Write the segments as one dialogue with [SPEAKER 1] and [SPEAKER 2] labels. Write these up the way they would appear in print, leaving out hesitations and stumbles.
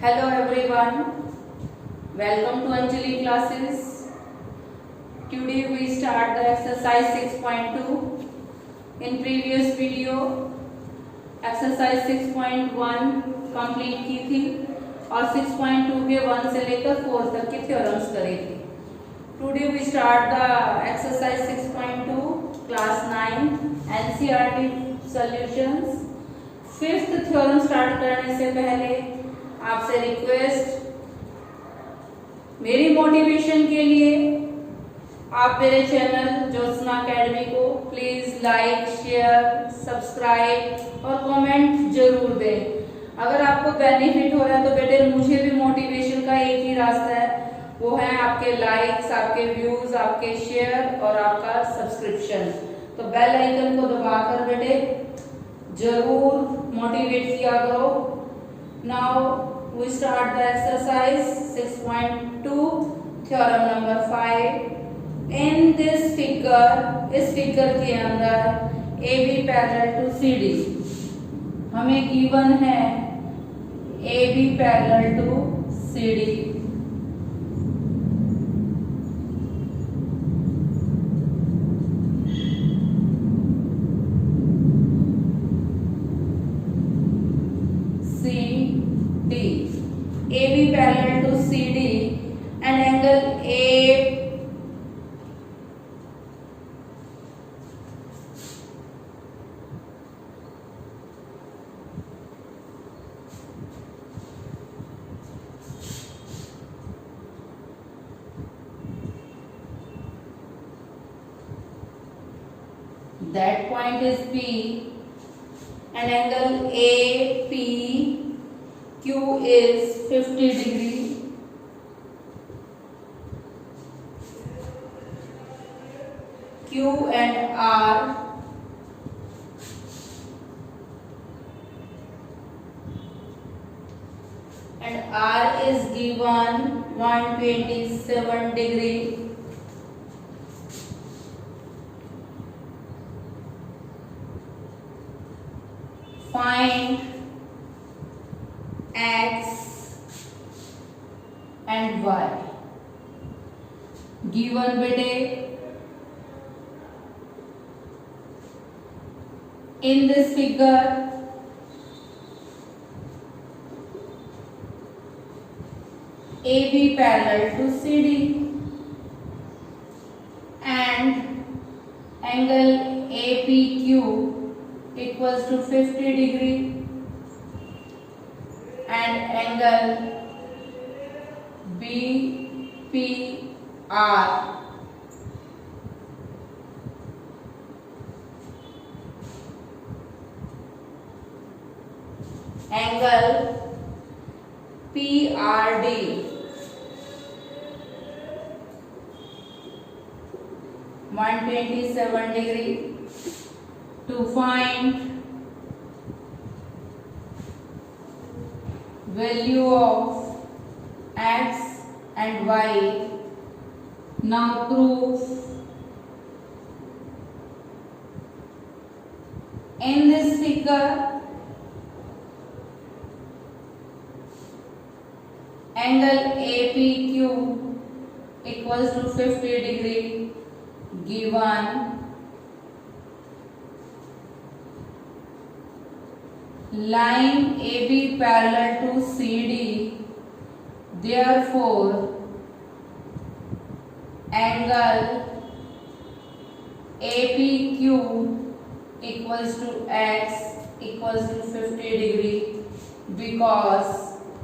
[SPEAKER 1] Hello everyone, welcome to Anjali classes. Today we start the exercise 6.2. In previous video exercise 6.1 complete की थी और 6.2 के 1 से लेकर 4 तक के थ्योरम्स करे थे. Today we start the exercise 6.2 class 9 NCERT solutions. Fifth theorem start करने से पहले आपसे रिक्वेस्ट, मेरी मोटिवेशन के लिए आप मेरे चैनल ज्योत्सना एकेडमी को प्लीज लाइक, शेयर, सब्सक्राइब और कमेंट जरूर दें. अगर आपको बेनिफिट हो रहा है तो बेटे मुझे भी मोटिवेशन का एक ही रास्ता है, वो है आपके लाइक्स, आपके व्यूज, आपके शेयर और आपका सब्सक्रिप्शन. तो बेल आइकन को दबाकर बेटे जरूर मोटिवेट किया करो. Now we start the exercise 6.2 theorem number 5. In this figure, इस फिगर के अंदर A B parallel to C D हमें गिवन है. A B parallel to C D AB parallel to CD and angle A that point is P and angle APQ is 50 degree. Q and R is given 127 degree. Find X and Y. Given बेटे in this figure AB parallel to CD and angle APQ equals to 50 degree and angle BPR angle PRD (127 degree). To find value of X and Y, now prove in this figure angle APQ equals to 50 degree given. Line AB parallel to CD, therefore angle APQ equals to X equals to 50 degree because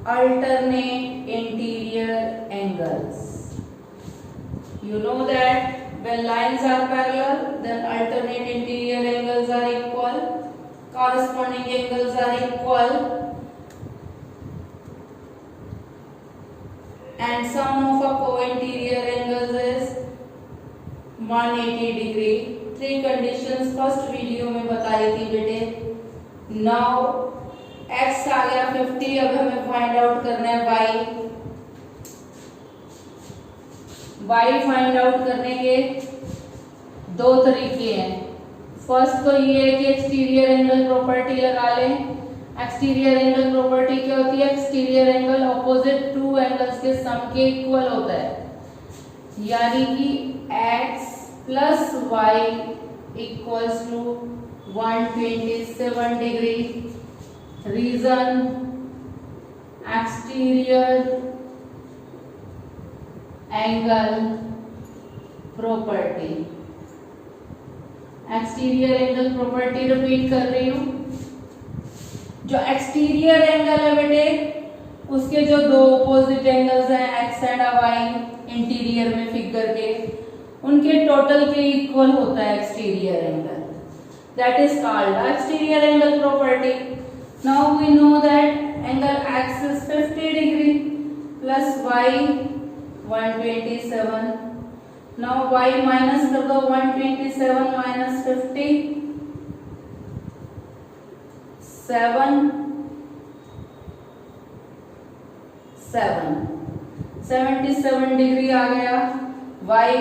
[SPEAKER 1] alternate interior angles. You know that when lines are parallel, then alternate interior angles are equal. Corresponding angles are equal and sum of a co-interior angles is 180 degree. Three conditions first video में बताई थी बेटे. Now x आ गया 50, अब हमें find out करना है y. y find out करने के दो तरीके हैं. फर्स्ट तो ये है कि एक्सटीरियर एंगल प्रॉपर्टी लगा लें एक्सटीरियर एंगल प्रॉपर्टी क्या होती है? Exterior angle opposite to angles के सम के इक्वल होता है, यानी कि x plus Y equals to 127 डिग्री। Reason exterior angle property. Exterior angle property repeat कर रही हूं। जो एक्सटीरियर एंगल है बेटे, उसके जो दो ऑपोजिट एंगल्स हैं एक्स एंड वाई इंटीरियर में फिगर के, उनके टोटल के इक्वल होता है exterior angle, that is called exterior angle property. Now we know that angle x is 50 degree plus y 127। Now y minus कर दो, 127 माइनस 50 77 डिग्री आ गया। y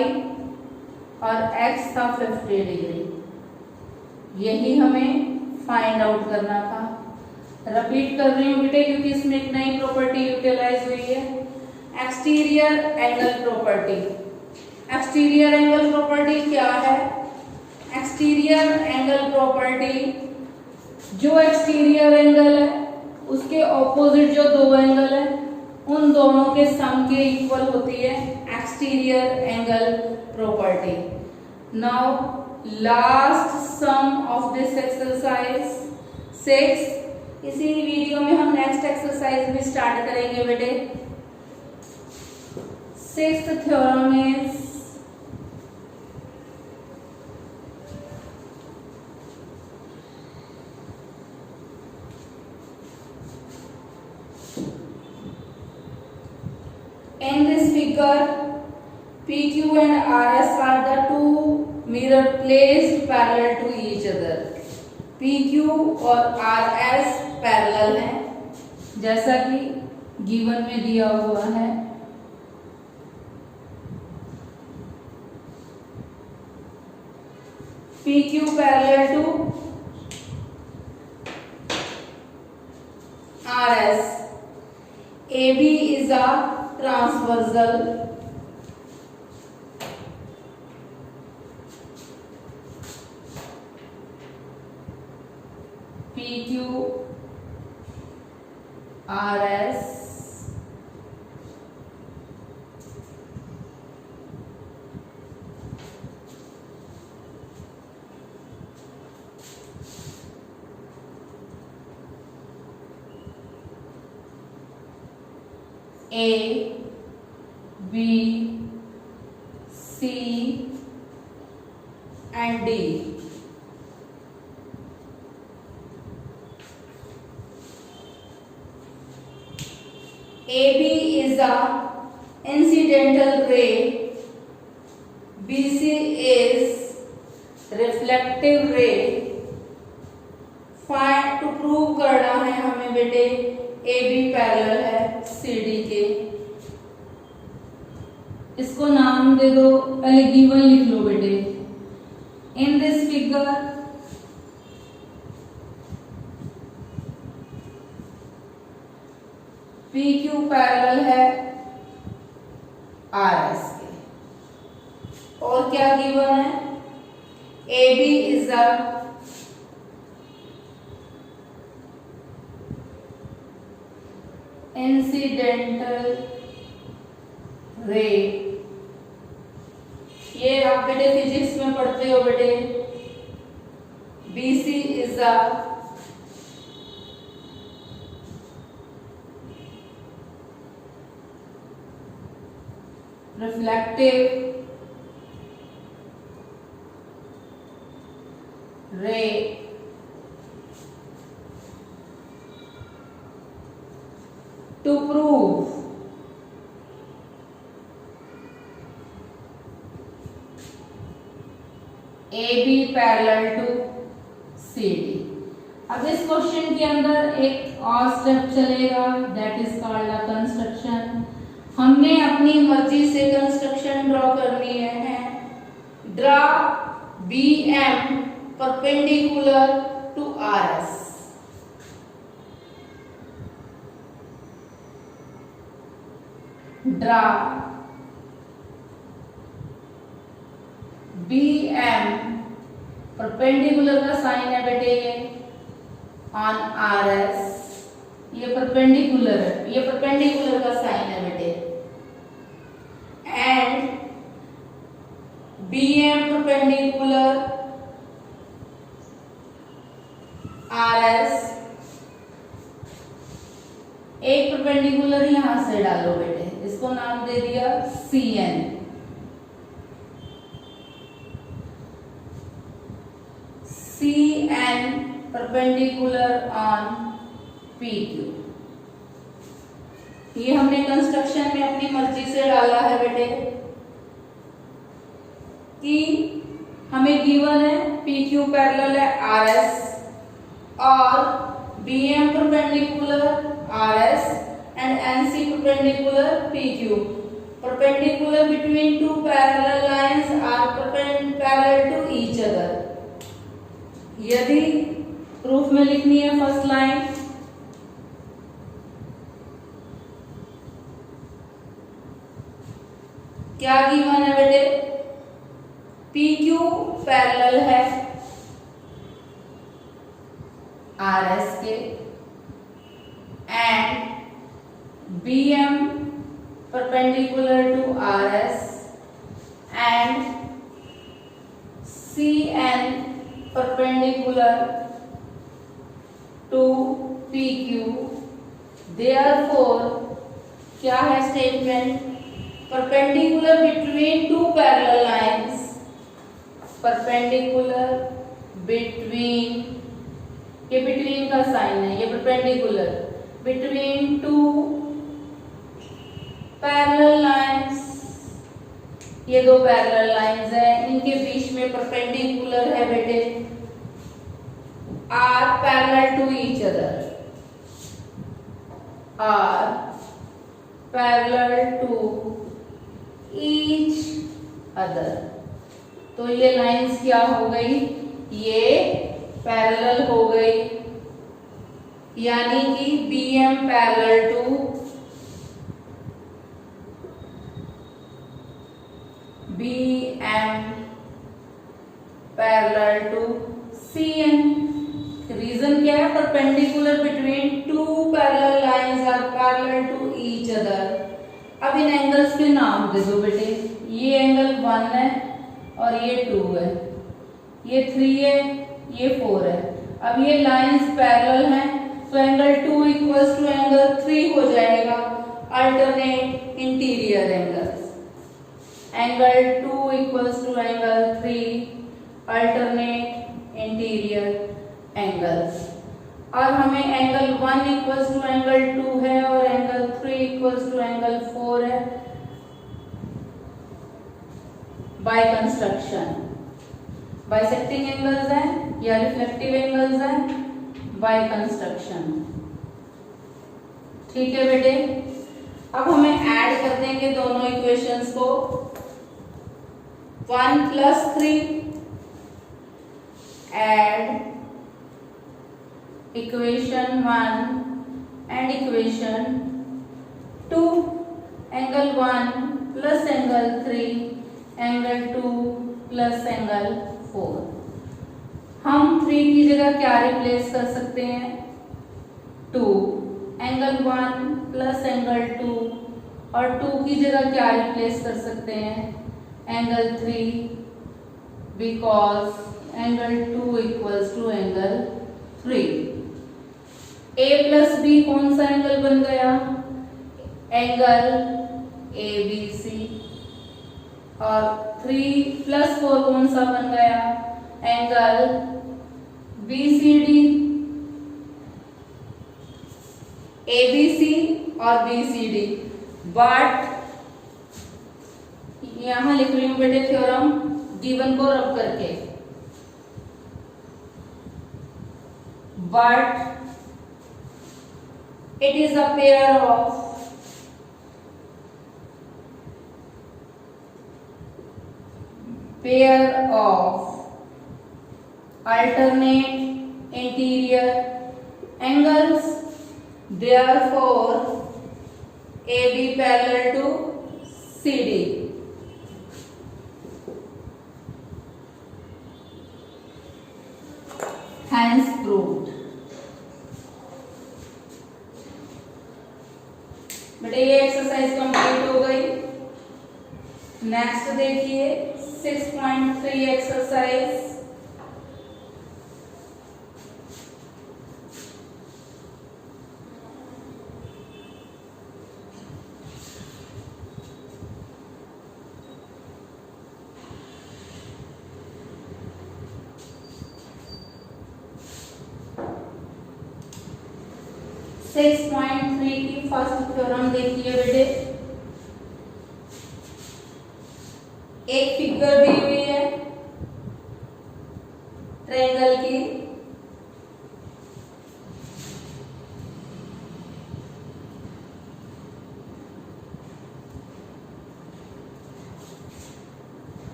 [SPEAKER 1] और x था 50 डिग्री। यही हमें फाइंड आउट करना था। रिपीट कर रही हूँ बेटे क्योंकि इसमें एक नई प्रॉपर्टी यूटिलाइज हुई है, exterior angle property. Exterior angle property क्या है? एक्सटीरियर एंगल प्रॉपर्टी, जो एक्सटीरियर एंगल है उसके ऑपोजिट जो दो एंगल है उन दोनों के सम के इक्वल होती है exterior angle property. Now last sum of this exercise 6। इसी वीडियो में हम नेक्स्ट एक्सरसाइज भी स्टार्ट करेंगे बेटे। 6th theorem is in this figure PQ and RS are the two mirror placed parallel to each other। PQ और RS parallel है जैसा कि गिवन में दिया हुआ है। PQ parallel to RS। AB is a transversal PQ RS A B C and D। AB is a incidental ray, BC is reflective ray। Find to prove करना है हमें बेटे AB पैरेलल है CD के। इसको नाम दे दो, पहले गिवन लिख लो बेटे। इन दिस फिगर PQ पैरेलल है RS के, और क्या गिवन है? AB इज अ इंसिडेंटल रे। ये आप बेटे फिजिक्स में पढ़ते हो बेटे। BC is a reflective ray. To prove AB parallel to CD। अब इस क्वेश्चन के अंदर एक और स्टेप चलेगा, that is called a construction. हमने अपनी मर्जी से कंस्ट्रक्शन ड्रॉ करनी है। Draw BM perpendicular to RS। Draw BM perpendicular का साइन है बेटे ये ऑन RS, ये परपेंडिकुलर है, ये परपेंडिकुलर का साइन है बेटे, एंड BM परपेंडिकुलर RS, एक परपेंडिकुलर यहां से डालो बेटे, इसको नाम दे दिया CN, CN perpendicular on PQ। ये हमने कंस्ट्रक्शन में अपनी मर्जी से डाला है बेटे कि हमें गिवन है PQ पैरेलल है RS और BM perpendicular RS and NC perpendicular PQ. Perpendicular between two parallel lines are parallel to each other. यदि प्रूफ में लिखनी है फर्स्ट लाइन, क्या गिवन है बेटे, PQ पैरेलल है RS के and BM perpendicular to RS and CN perpendicular to PQ। Therefore क्या है statement, perpendicular between two parallel lines, perpendicular between, ये between का साइन है, ये perpendicular between two parallel lines, ये दो पैरेलल लाइंस है, इनके बीच में परपेंडिकुलर है बेटे, are parallel to each other, are parallel to each other. तो ये लाइंस क्या हो गई, ये पैरेलल हो गई, यानी कि BM parallel to BM parallel to CN। Reason क्या है, perpendicular between two parallel lines are parallel to each other. अब इन एंगल्स के नाम दे दो बेटे, ये एंगल 1 है और ये 2 है, ये 3 है, ये 4 है। अब ये लाइंस पैरेलल हैं तो एंगल 2 इक्वल्स टू एंगल 3 हो जाएगा, alternate interior angles, angle 2 equals to angle 3 alternate interior angles. और हमें एंगल 1 इक्वल्स टू एंगल 2 है और एंगल 3 इक्वल्स टू एंगल 4 है बाय कंस्ट्रक्शन। बाइसेक्टिंग एंगल्स हैं या रिफ्लेक्टिव एंगल्स हैं बाय कंस्ट्रक्शन। ठीक है बेटे, अब हमें ऐड कर देंगे दोनों इक्वेशंस को, 1 + 3 add equation 1 and equation 2, angle 1 plus angle 3 angle 2 plus angle 4। हम 3 की जगह क्या रिप्लेस कर सकते हैं, 2, एंगल 1 प्लस एंगल 2 और 2 की जगह क्या रिप्लेस कर सकते हैं, angle 3, because angle 2 equals to angle 3। A plus B कौन सा एंगल बन गया, एंगल ABC, और 3 + 4 कौन सा बन गया, एंगल BCD। ABC और BCD, बट यहां लिख रही हूं बेटे थ्योरम गिवन को रब करके, but it is a pair of alternate interior angles, therefore AB parallel to CD. Hence proved. बेटा ये एक्सरसाइज कंप्लीट हो गई। नेक्स्ट देखिए 6.3 एक्सरसाइज। सिक्स पॉइंट थ्री की फर्स्ट थ्योरम देखिए बेटे। एक फिगर दी हुई है ट्रायंगल की।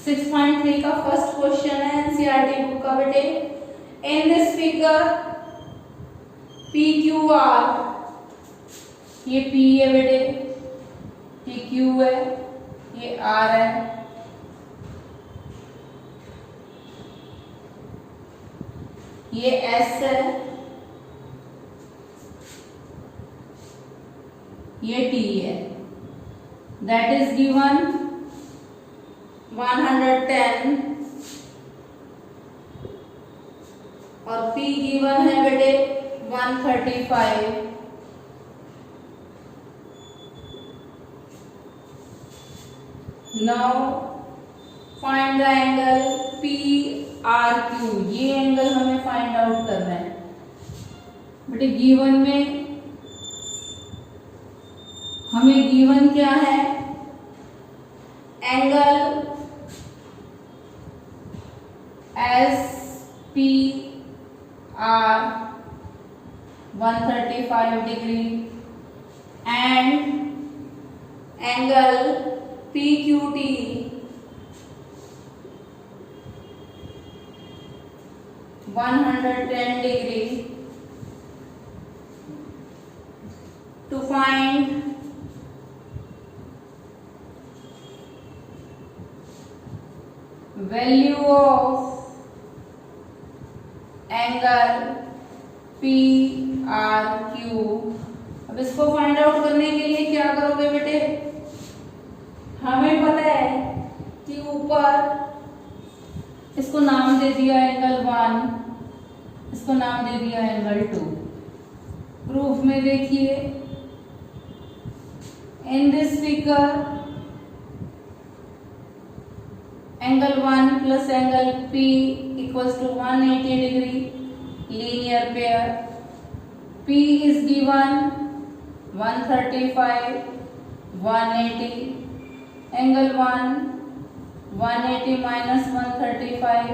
[SPEAKER 1] सिक्स पॉइंट थ्री का फर्स्ट क्वेश्चन है एनसीईआरटी बुक का बेटे। इन this figure P Q R, ये P है बेटे, ये Q है, ये R है, ये S है, ये T है। दैट इज गिवन 110 और P गिवन है बेटे 135। Now find the angle PRQ। ये एंगल हमें फाइंड आउट करना है बेटे। गिवन में हमें गिवन क्या है, angle SPR 135 degree and angle PQT 110 degree. To find value of angle PRQ। अब इसको फाइंड आउट करने के लिए क्या करोगे बेटे, हमें पता है कि ऊपर इसको नाम दे दिया एंगल 1, इसको नाम दे दिया एंगल 2। प्रूफ में देखिए in this figure angle 1 plus angle P equals to 180 degree linear pair. P is given 135, 180, angle 180 minus 135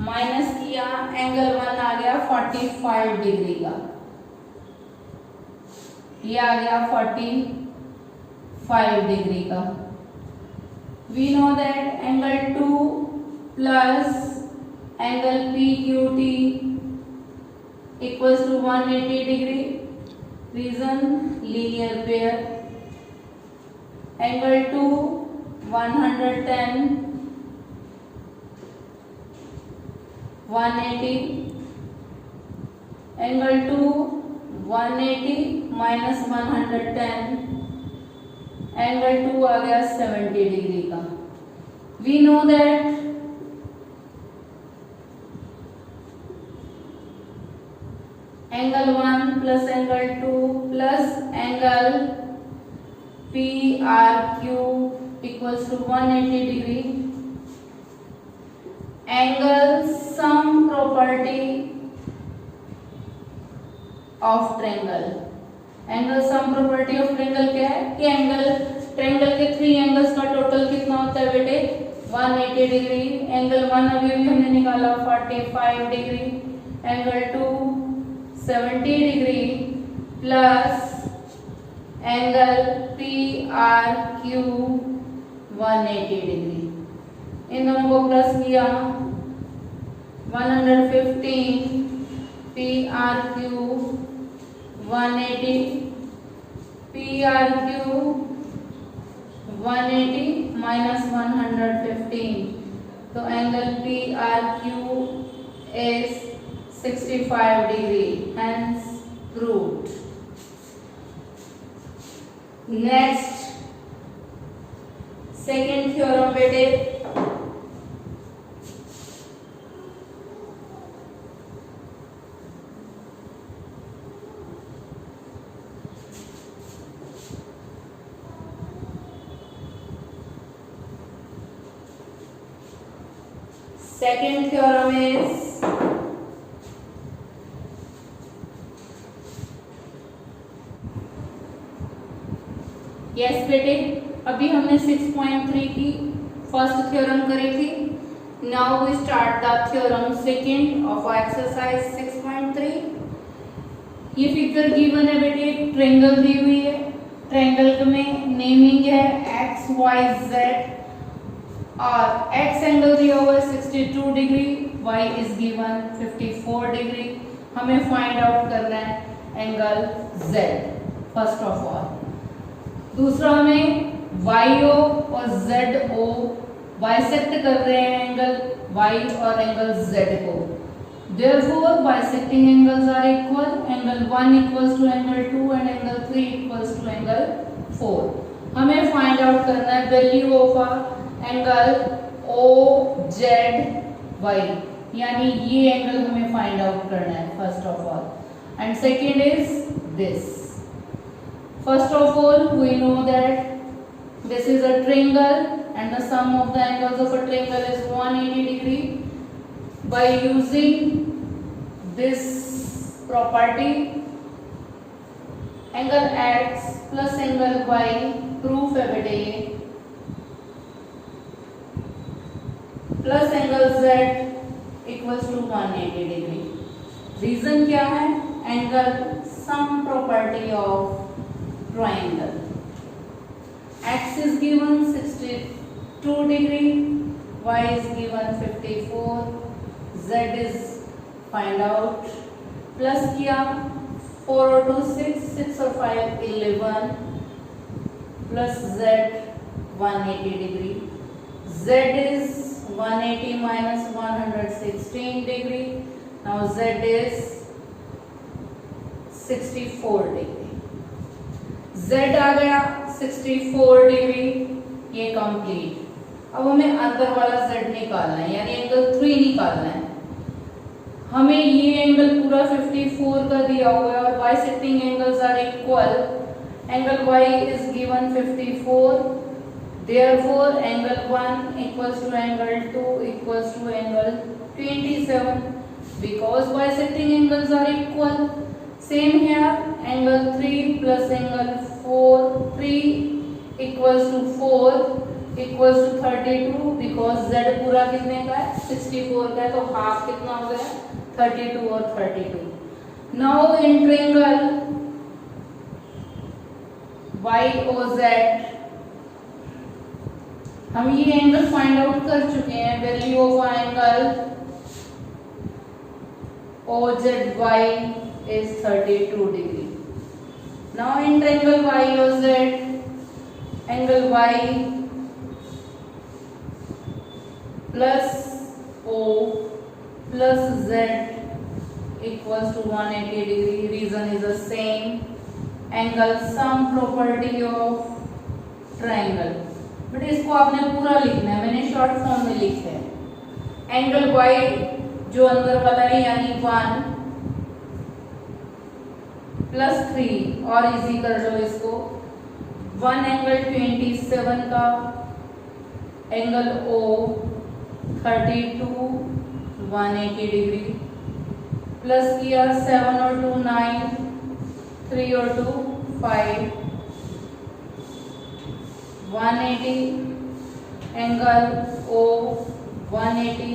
[SPEAKER 1] minus किया, एंगल 1 आ गया 45 डिग्री का, ये आ गया 45 डिग्री का। We know that angle 2 plus angle PQT equals to 180 degree. Reason linear pair. Angle 2 110, 180. Angle 2 180 minus 110. Angle 2 आ गया 70 degree का। We know that angle 1 plus angle 2 plus angle PRQ equals to 180 degree. Angle sum property of triangle. Angle sum property of triangle क्या है कि angle triangle के 3 angles का total कितना होता है बेटे 180 डिग्री। एंगल 1 अभी भी हमने निकाला 45 degree, angle 2 70 degree plus angle PRQ 180 degree. इन दोनों को प्लस किया 115 PRQ 180, PRQ 180 minus 115, तो angle PRQ is 65 degree, hence proved. Next, second theorem बेटे, second theorem is यस बेटे, अभी हमने 6.3 की फर्स्ट थ्योरम करी थी. Now we start the theorem second of exercise 6.3. ये फिगर गिवन है बेटे, ट्रायंगल दी हुई है. ट्रायंगल में नेमिंग है एक्स वाई जेड और एक्स एंगल दिया हुआ है 62 डिग्री, वाई इज गिवन 54 डिग्री. हमें फाइंड आउट करना है angle Z first of all. दूसरा हमें YO और ZO बाइसेक्ट कर रहे हैं एंगल Y और एंगल Z को. Therefore bisecting angles are equal. Angle 1 equals to angle 2 and angle 3 equals to angle 4. हमें फाइंड आउट करना है वैल्यू ऑफ एंगल OZY, यानी ये एंगल हमें फाइंड आउट करना है first of all. And second is this. First of all, we know that this is a triangle and the sum of the angles of a triangle is 180 degree. By using this property, angle X plus angle Y, proof है बेटे ये, plus angle Z equals to 180 degree. Reason क्या है? Angle sum property of triangle. X is given 62 degree, Y is given 54, Z is find out. Plus किया 4 और 2 6, 6 और 5 11, plus Z 180 degree. Z is 180 minus 116 degree. Now Z is 64 degree. Z आ गया 64 degree, ये complete. अब हमें अंदर वाला Z निकालना है, यानी एंगल 3 निकालना है. हमें ये एंगल पूरा 54 का दिया हुआ है और bisecting angles are equal. Angle Y is given 54, therefore angle 1 equals to angle 2 equals to angle 27, because bisecting angles are equal. Same here, angle 3 plus angle 4, 3 equals to 4 equals to 32, because Z पूरा कितने का है 64 का है, तो half कितना हो गया 32 और 32. Now in triangle YOZ हम ये एंगल फाइंड आउट कर चुके हैं. Value of angle OZY is 32 degree. Now in triangle YOZ, angle Y plus O plus Z equals to 180 degree. Reason is the same. Angle sum property of triangle. But इसको आपने पूरा लिखना है, मैंने short form में लिखा है. Angle Y जो अंदर वाला है यानी 1 प्लस 3 और इजी कर लो इसको. 1 एंगल 27 का, एंगल O 32 180 डिग्री, प्लस किया 7 और 2 9, 3 और 2 5, 180 एंगल O 180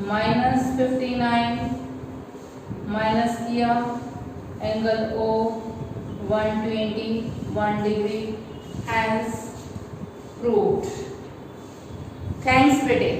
[SPEAKER 1] माइनस 59 माइनस किया angle O 121 degree. Hence proved. Thanks बेटे.